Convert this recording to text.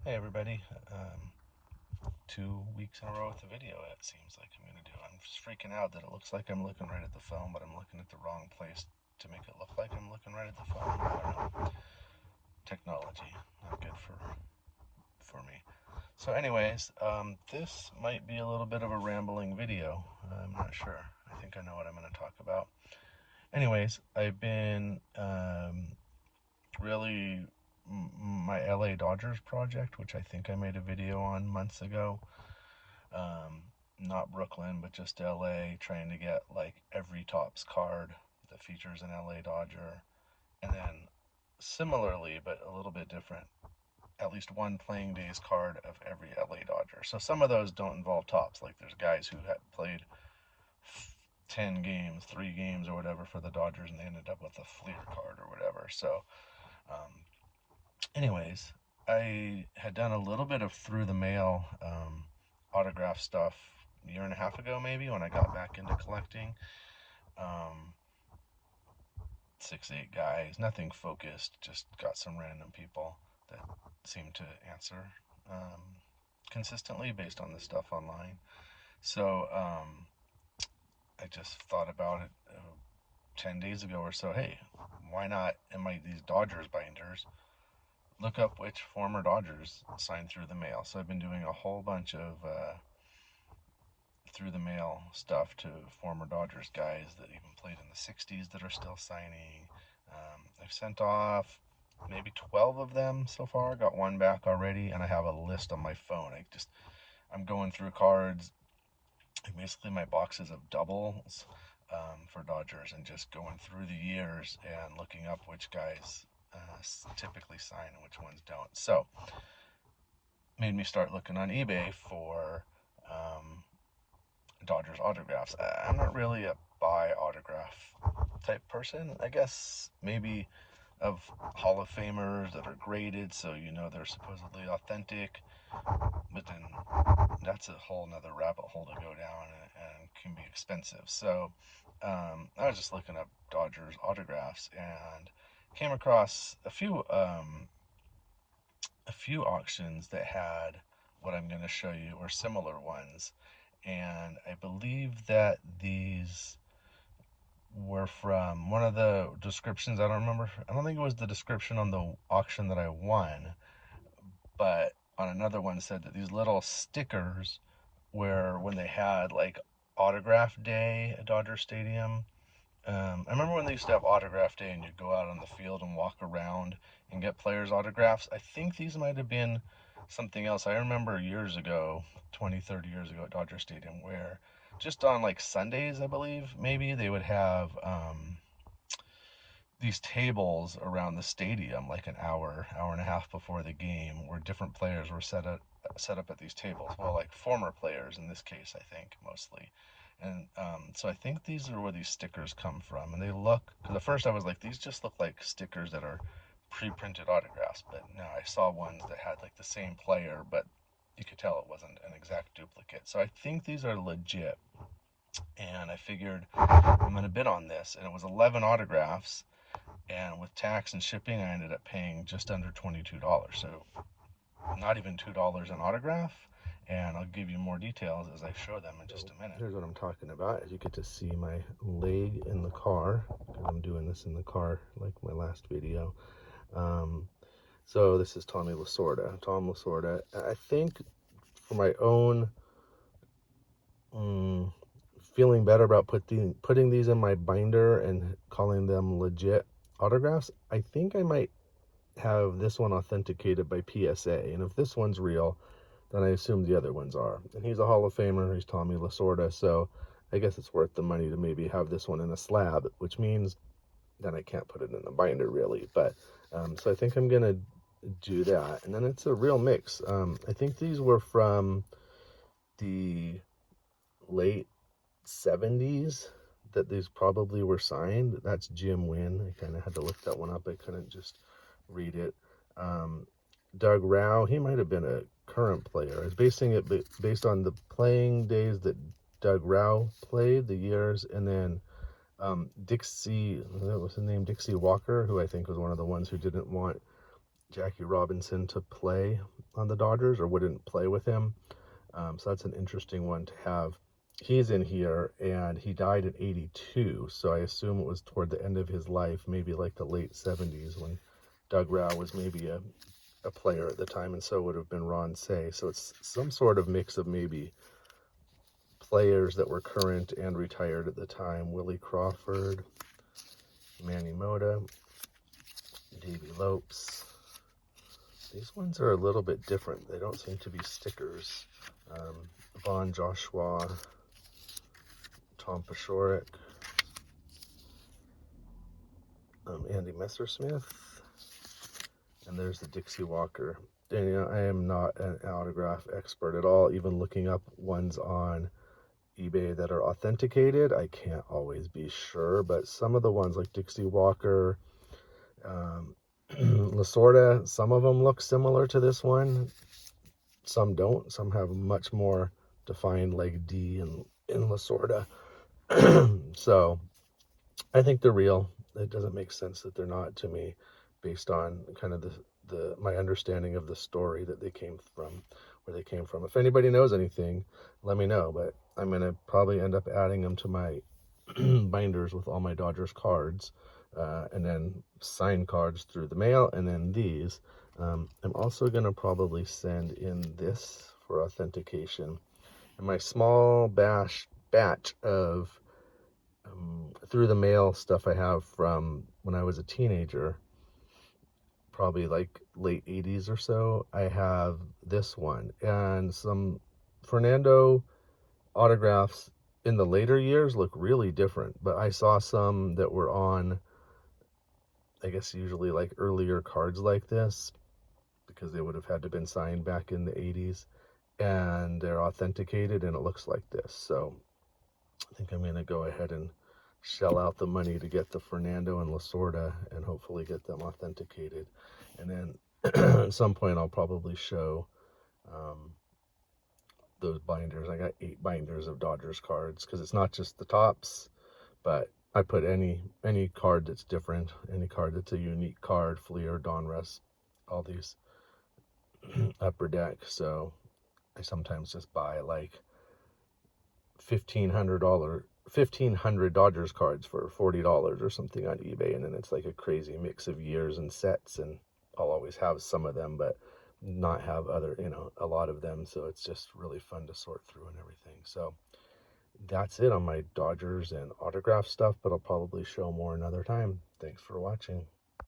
Hey everybody, 2 weeks in a row with the video it seems like I'm going to do. I'm just freaking out that it looks like I'm looking right at the phone, but I'm looking at the wrong place to make it look like I'm looking right at the phone. I don't know. Technology, not good for me. So anyways, this might be a little bit of a rambling video. I'm not sure. I think I know what I'm going to talk about. Anyways, I've been really my LA Dodgers project, which I think I made a video on months ago. Not Brooklyn, but just LA, trying to get like every Topps card that features an LA Dodger. And then similarly, but a little bit different, at least one playing days card of every LA Dodger. So some of those don't involve Topps. Like there's guys who had played 10 games, 3 games or whatever for the Dodgers and they ended up with a Fleer card or whatever. So anyways, I had done a little bit of through the mail autograph stuff a year and a half ago, maybe when I got back into collecting. 6, 8 guys, nothing focused, just got some random people that seemed to answer consistently based on the stuff online. So I just thought about it 10 days ago or so. Hey, why not in these Dodgers binders look up which former Dodgers signed through the mail? So I've been doing a whole bunch of through the mail stuff to former Dodgers guys that even played in the 60s that are still signing. I've sent off maybe 12 of them so far, got one back already, and I have a list on my phone. I'm going through cards, basically my boxes of doubles for Dodgers, and just going through the years and looking up which guys typically sign and which ones don't. So made me start looking on eBay for Dodgers autographs. I'm not really a buy autograph type person. I guess maybe of Hall of Famers that are graded, so you know they're supposedly authentic. But then that's a whole nother rabbit hole to go down and can be expensive. So I was just looking up Dodgers autographs and came across a few auctions that had what I'm going to show you or similar ones. And I believe that these were from one of the descriptions. I don't remember. I don't think it was the description on the auction that I won, but on another one said that these little stickers where when they had like autograph day at Dodger Stadium. I remember when they used to have autograph day and you'd go out on the field and walk around and get players' autographs. I think these might have been something else. I remember years ago, 20, 30 years ago at Dodger Stadium, where just on like Sundays, I believe, maybe they would have these tables around the stadium like an hour and a half before the game where different players were set up at these tables. Well, like former players in this case, I think mostly. And so I think these are where these stickers come from. And they look, because at first I was like, these just look like stickers that are pre-printed autographs. But no, I saw ones that had like the same player, but you could tell it wasn't an exact duplicate. So I think these are legit. And I figured I'm going to bid on this. And it was 11 autographs. And with tax and shipping, I ended up paying just under $22. So not even $2 an autograph. And I'll give you more details as I show them in just a minute. Here's what I'm talking about. As you get to see my leg in the car, because I'm doing this in the car like my last video. So this is Tommy Lasorda. Tom Lasorda. I think for my own feeling better about putting these in my binder and calling them legit autographs, I think I might have this one authenticated by PSA. And if this one's real, then I assume the other ones are. And he's a Hall of Famer. He's Tommy Lasorda. So I guess it's worth the money to maybe have this one in a slab, which means then I can't put it in the binder really. But so I think I'm going to do that. And then it's a real mix. I think these were from the late 70s that these probably were signed. That's Jim Wynn. I kind of had to look that one up. I couldn't just read it. Doug Rao, he might have been a current player. I was basing it based on the playing days that Doug Rao played, the years, and then Dixie, what was his name? Dixie Walker, who I think was one of the ones who didn't want Jackie Robinson to play on the Dodgers or wouldn't play with him. So that's an interesting one to have. He's in here, and he died in '82, so I assume it was toward the end of his life, maybe like the late '70s when Doug Rauch was maybe a player at the time, and so would have been Ron Say. So it's some sort of mix of maybe players that were current and retired at the time. Willie Crawford, Manny Mota, Davey Lopes. These ones are a little bit different. They don't seem to be stickers. Vaughn Joshua, Tom Paciorek, Andy Messersmith, and there's the Dixie Walker. And, you know, I am not an autograph expert at all. Even looking up ones on eBay that are authenticated, I can't always be sure. But some of the ones like Dixie Walker, Lasorda, some of them look similar to this one. Some don't. Some have much more defined like D in Lasorda. So I think they're real. It doesn't make sense that they're not to me, based on kind of my understanding of the story that they came from, where they came from. If anybody knows anything, let me know. But I'm gonna probably end up adding them to my binders with all my Dodgers cards, and then sign cards through the mail, and then these. I'm also gonna probably send in this for authentication, and my small batch of through the mail stuff I have from when I was a teenager, probably like late 80s or so. I have this one and some Fernando autographs in the later years look really different, but I saw some that were on, I guess, usually like earlier cards like this, because they would have had to been signed back in the 80s, and they're authenticated and it looks like this. So I think I'm going to go ahead and shell out the money to get the Fernando and Lasorda and hopefully get them authenticated. And then at some point I'll probably show those binders. I got 8 binders of Dodgers cards, because it's not just the tops, but I put any card that's different, any card that's a unique card, Fleer, Donruss, all these upper deck. So I sometimes just buy like $1,500 Dodgers cards for $40 or something on eBay, and then it's like a crazy mix of years and sets, and I'll always have some of them but not have other, a lot of them. So it's just really fun to sort through and everything. So that's it on my Dodgers and autograph stuff, but I'll probably show more another time. Thanks for watching.